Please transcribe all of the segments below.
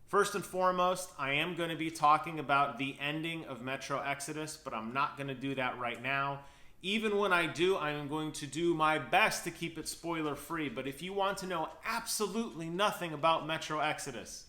First and foremost, I am going to be talking about the ending of Metro Exodus, but I'm not going to do that right now. Even when I do, I am going to do my best to keep it spoiler-free. But if you want to know absolutely nothing about Metro Exodus,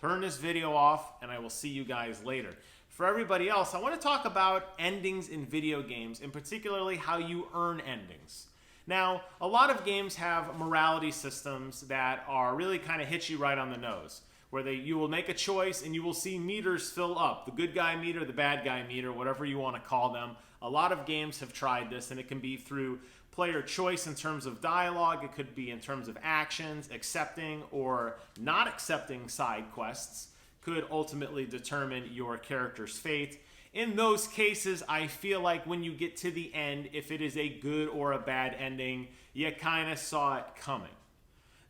turn this video off and I will see you guys later. For everybody else, I want to talk about endings in video games, and particularly how you earn endings. Now, a lot of games have morality systems that are really kind of hit you right on the nose, where you will make a choice and you will see meters fill up. The good guy meter, the bad guy meter, whatever you want to call them. A lot of games have tried this, and it can be through player choice in terms of dialogue. It could be in terms of actions, accepting or not accepting side quests could ultimately determine your character's fate. In those cases, I feel like when you get to the end, if it is a good or a bad ending, you kind of saw it coming.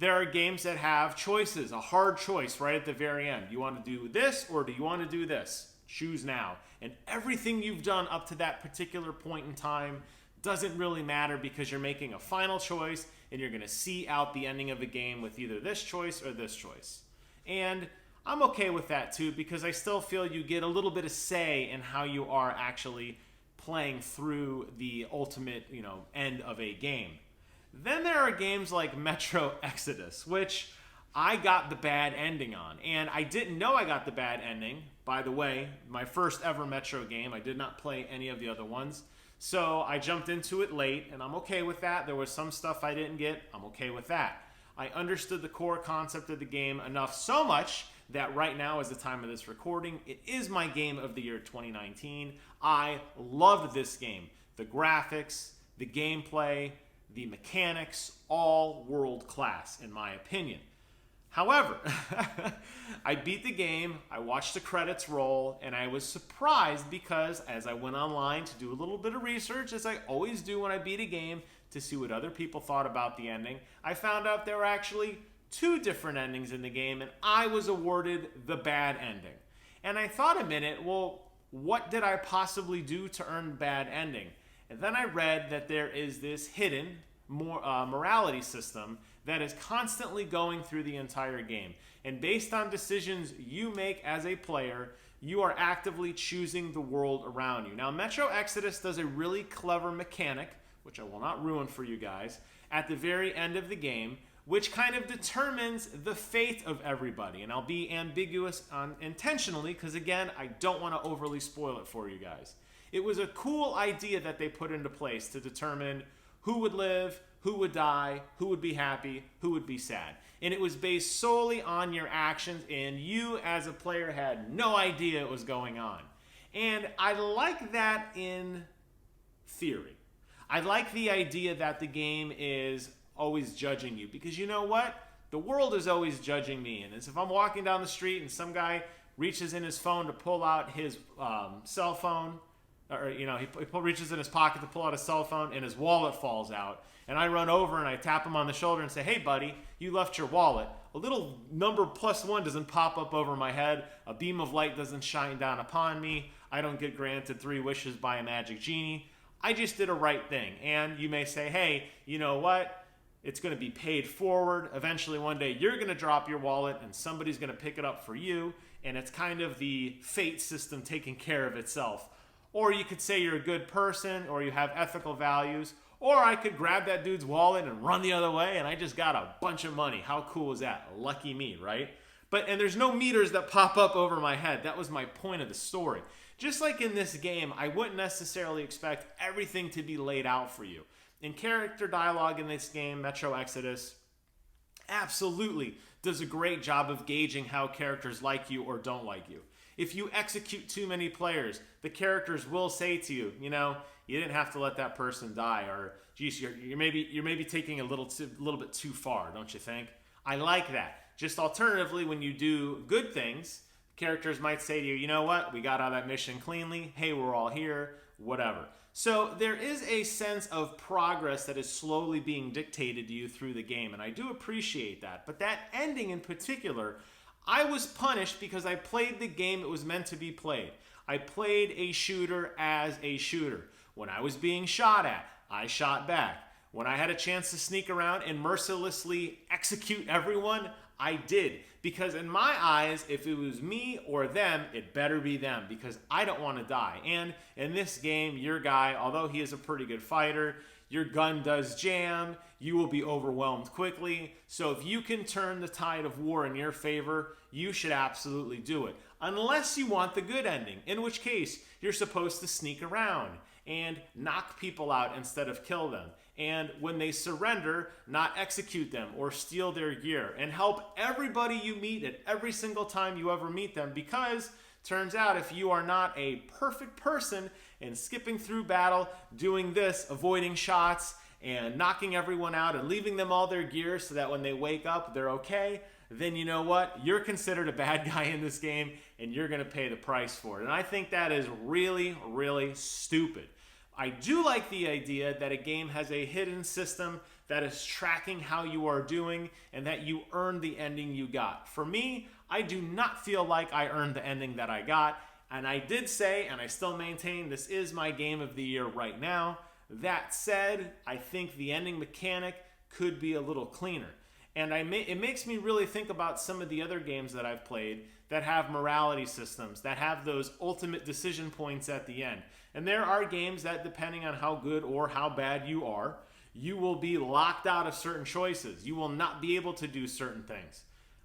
There are games that have choices, a hard choice right at the very end. You want to do this or do you want to do this? Choose now. And everything you've done up to that particular point in time doesn't really matter, because you're making a final choice and you're going to see out the ending of the game with either this choice or this choice. And I'm okay with that too, because I still feel you get a little bit of say in how you are actually playing through the ultimate, end of a game. Then there are games like Metro Exodus, which I got the bad ending on. And I didn't know I got the bad ending. By the way, my first ever Metro game. I did not play any of the other ones. So I jumped into it late, and I'm okay with that. There was some stuff I didn't get. I'm okay with that. I understood the core concept of the game enough, so much that right now, as the time of this recording, it is my game of the year 2019. I loved this game. The graphics, the gameplay, the mechanics, all world class in my opinion. However, I beat the game, I watched the credits roll, and I was surprised because as I went online to do a little bit of research, as I always do when I beat a game, to see what other people thought about the ending, I found out there were actually 2 different endings in the game, and I was awarded the bad ending. And I thought a minute, well, what did I possibly do to earn the bad ending? And then I read that there is this hidden morality system that is constantly going through the entire game. And based on decisions you make as a player, you are actively choosing the world around you. Now, Metro Exodus does a really clever mechanic, which I will not ruin for you guys, at the very end of the game, which kind of determines the fate of everybody. And I'll be ambiguous intentionally, because again, I don't want to overly spoil it for you guys. It was a cool idea that they put into place to determine who would live, who would die, who would be happy, who would be sad. And it was based solely on your actions, and you as a player had no idea it was going on. And I like that in theory. I like the idea that the game is always judging you, because you know what? The world is always judging me. And if I'm walking down the street and some guy reaches in his phone to pull out his cell phone, or he reaches in his pocket to pull out his cell phone and his wallet falls out, and I run over and I tap him on the shoulder and say, "Hey buddy, you left your wallet." A little number +1 doesn't pop up over my head. A beam of light doesn't shine down upon me. I don't get granted 3 wishes by a magic genie. I just did a right thing. And you may say, hey, you know what? It's going to be paid forward. Eventually one day you're going to drop your wallet and somebody's going to pick it up for you. And it's kind of the fate system taking care of itself. Or you could say you're a good person, or you have ethical values. Or I could grab that dude's wallet and run the other way and I just got a bunch of money. How cool is that? Lucky me, right? And there's no meters that pop up over my head. That was my point of the story. Just like in this game, I wouldn't necessarily expect everything to be laid out for you. In character dialogue in this game, Metro Exodus absolutely does a great job of gauging how characters like you or don't like you. If you execute too many players, the characters will say to you, you didn't have to let that person die, or geez, you're maybe taking a little bit too far, don't you think? I like that. Just alternatively, when you do good things, characters might say to you, you know what, we got out of that mission cleanly, hey, we're all here, whatever. So there is a sense of progress that is slowly being dictated to you through the game, and I do appreciate that. But that ending in particular, I was punished because I played the game it was meant to be played. I played a shooter as a shooter. When I was being shot at, I shot back. When I had a chance to sneak around and mercilessly execute everyone, I did. Because in my eyes, if it was me or them, it better be them, because I don't want to die. And in this game, your guy, although he is a pretty good fighter, your gun does jam, you will be overwhelmed quickly. So if you can turn the tide of war in your favor, you should absolutely do it. Unless you want the good ending, in which case you're supposed to sneak around and knock people out instead of kill them. And when they surrender, not execute them or steal their gear, and help everybody you meet at every single time you ever meet them, because turns out if you are not a perfect person and skipping through battle, doing this, avoiding shots and knocking everyone out and leaving them all their gear so that when they wake up, they're okay, then you know what? You're considered a bad guy in this game and you're going to pay the price for it. And I think that is really, really stupid. I do like the idea that a game has a hidden system that is tracking how you are doing and that you earn the ending you got. For me, I do not feel like I earned the ending that I got. And I did say, and I still maintain, this is my game of the year right now. That said, I think the ending mechanic could be a little cleaner. And it makes me really think about some of the other games that I've played that have morality systems, that have those ultimate decision points at the end. And there are games that, depending on how good or how bad you are, you will be locked out of certain choices. You will not be able to do certain things.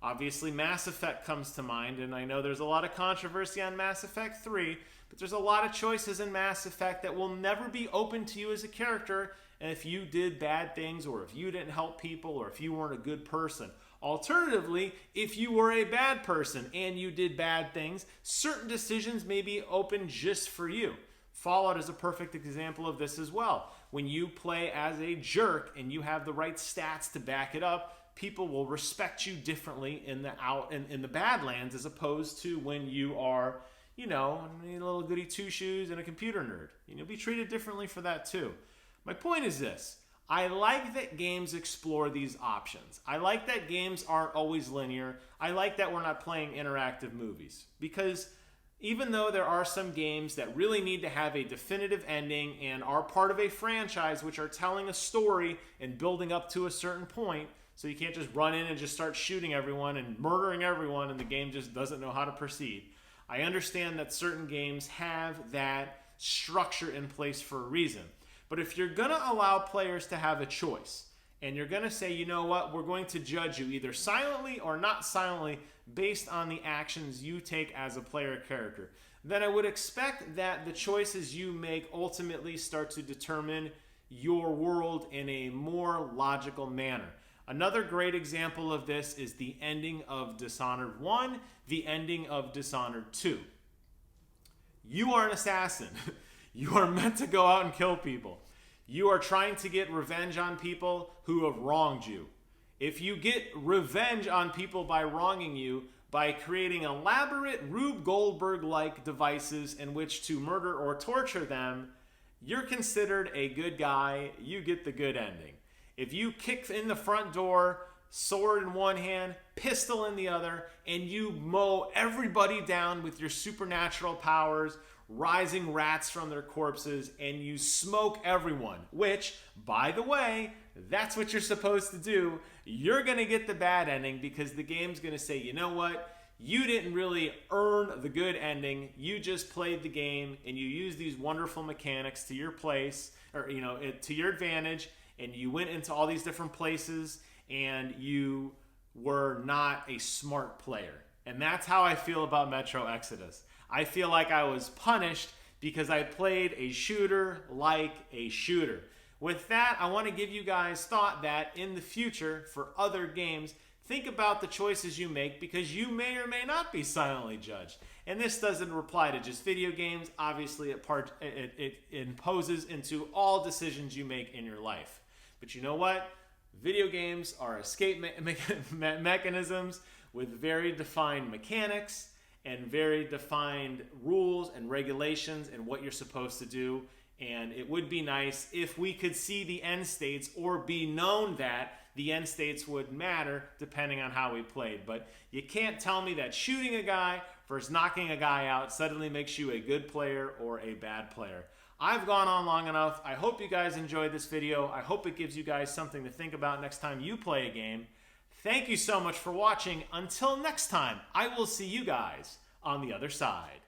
Obviously, Mass Effect comes to mind, and I know there's a lot of controversy on Mass Effect 3, but there's a lot of choices in Mass Effect that will never be open to you as a character, and if you did bad things, or if you didn't help people, or if you weren't a good person. Alternatively, if you were a bad person and you did bad things, certain decisions may be open just for you. Fallout is a perfect example of this as well. When you play as a jerk and you have the right stats to back it up, people will respect you differently in the Badlands as opposed to when you are, you know, a little goody two-shoes and a computer nerd. You'll be treated differently for that too. My point is this. I like that games explore these options. I like that games aren't always linear. I like that we're not playing interactive movies. Because even though there are some games that really need to have a definitive ending and are part of a franchise which are telling a story and building up to a certain point, so you can't just run in and just start shooting everyone and murdering everyone and the game just doesn't know how to proceed. I understand that certain games have that structure in place for a reason. But if you're going to allow players to have a choice, and you're going to say, you know what, we're going to judge you either silently or not silently based on the actions you take as a player character, then I would expect that the choices you make ultimately start to determine your world in a more logical manner. Another great example of this is the ending of Dishonored 1, the ending of Dishonored 2. You are an assassin. You are meant to go out and kill people. You are trying to get revenge on people who have wronged you. If you get revenge on people by wronging you, by creating elaborate Rube Goldberg-like devices in which to murder or torture them, you're considered a good guy. You get the good ending. If you kick in the front door, sword in one hand, pistol in the other, and you mow everybody down with your supernatural powers, rising rats from their corpses, and you smoke everyone, which, by the way, that's what you're supposed to do, you're going to get the bad ending because the game's going to say, you know what, you didn't really earn the good ending, you just played the game and you used these wonderful mechanics to your place, or to your advantage, and you went into all these different places and you were not a smart player. And that's how I feel about Metro Exodus. I feel like I was punished because I played a shooter like a shooter. With that, I want to give you guys thought that in the future for other games, think about the choices you make because you may or may not be silently judged. And this doesn't apply to just video games. Obviously, it imposes into all decisions you make in your life. But you know what? Video games are escape mechanisms with very defined mechanics and very defined rules and regulations and what you're supposed to do. And it would be nice if we could see the end states or be known that the end states would matter depending on how we played. But you can't tell me that shooting a guy versus knocking a guy out suddenly makes you a good player or a bad player. I've gone on long enough. I hope you guys enjoyed this video. I hope it gives you guys something to think about next time you play a game. Thank you so much for watching. Until next time, I will see you guys on the other side.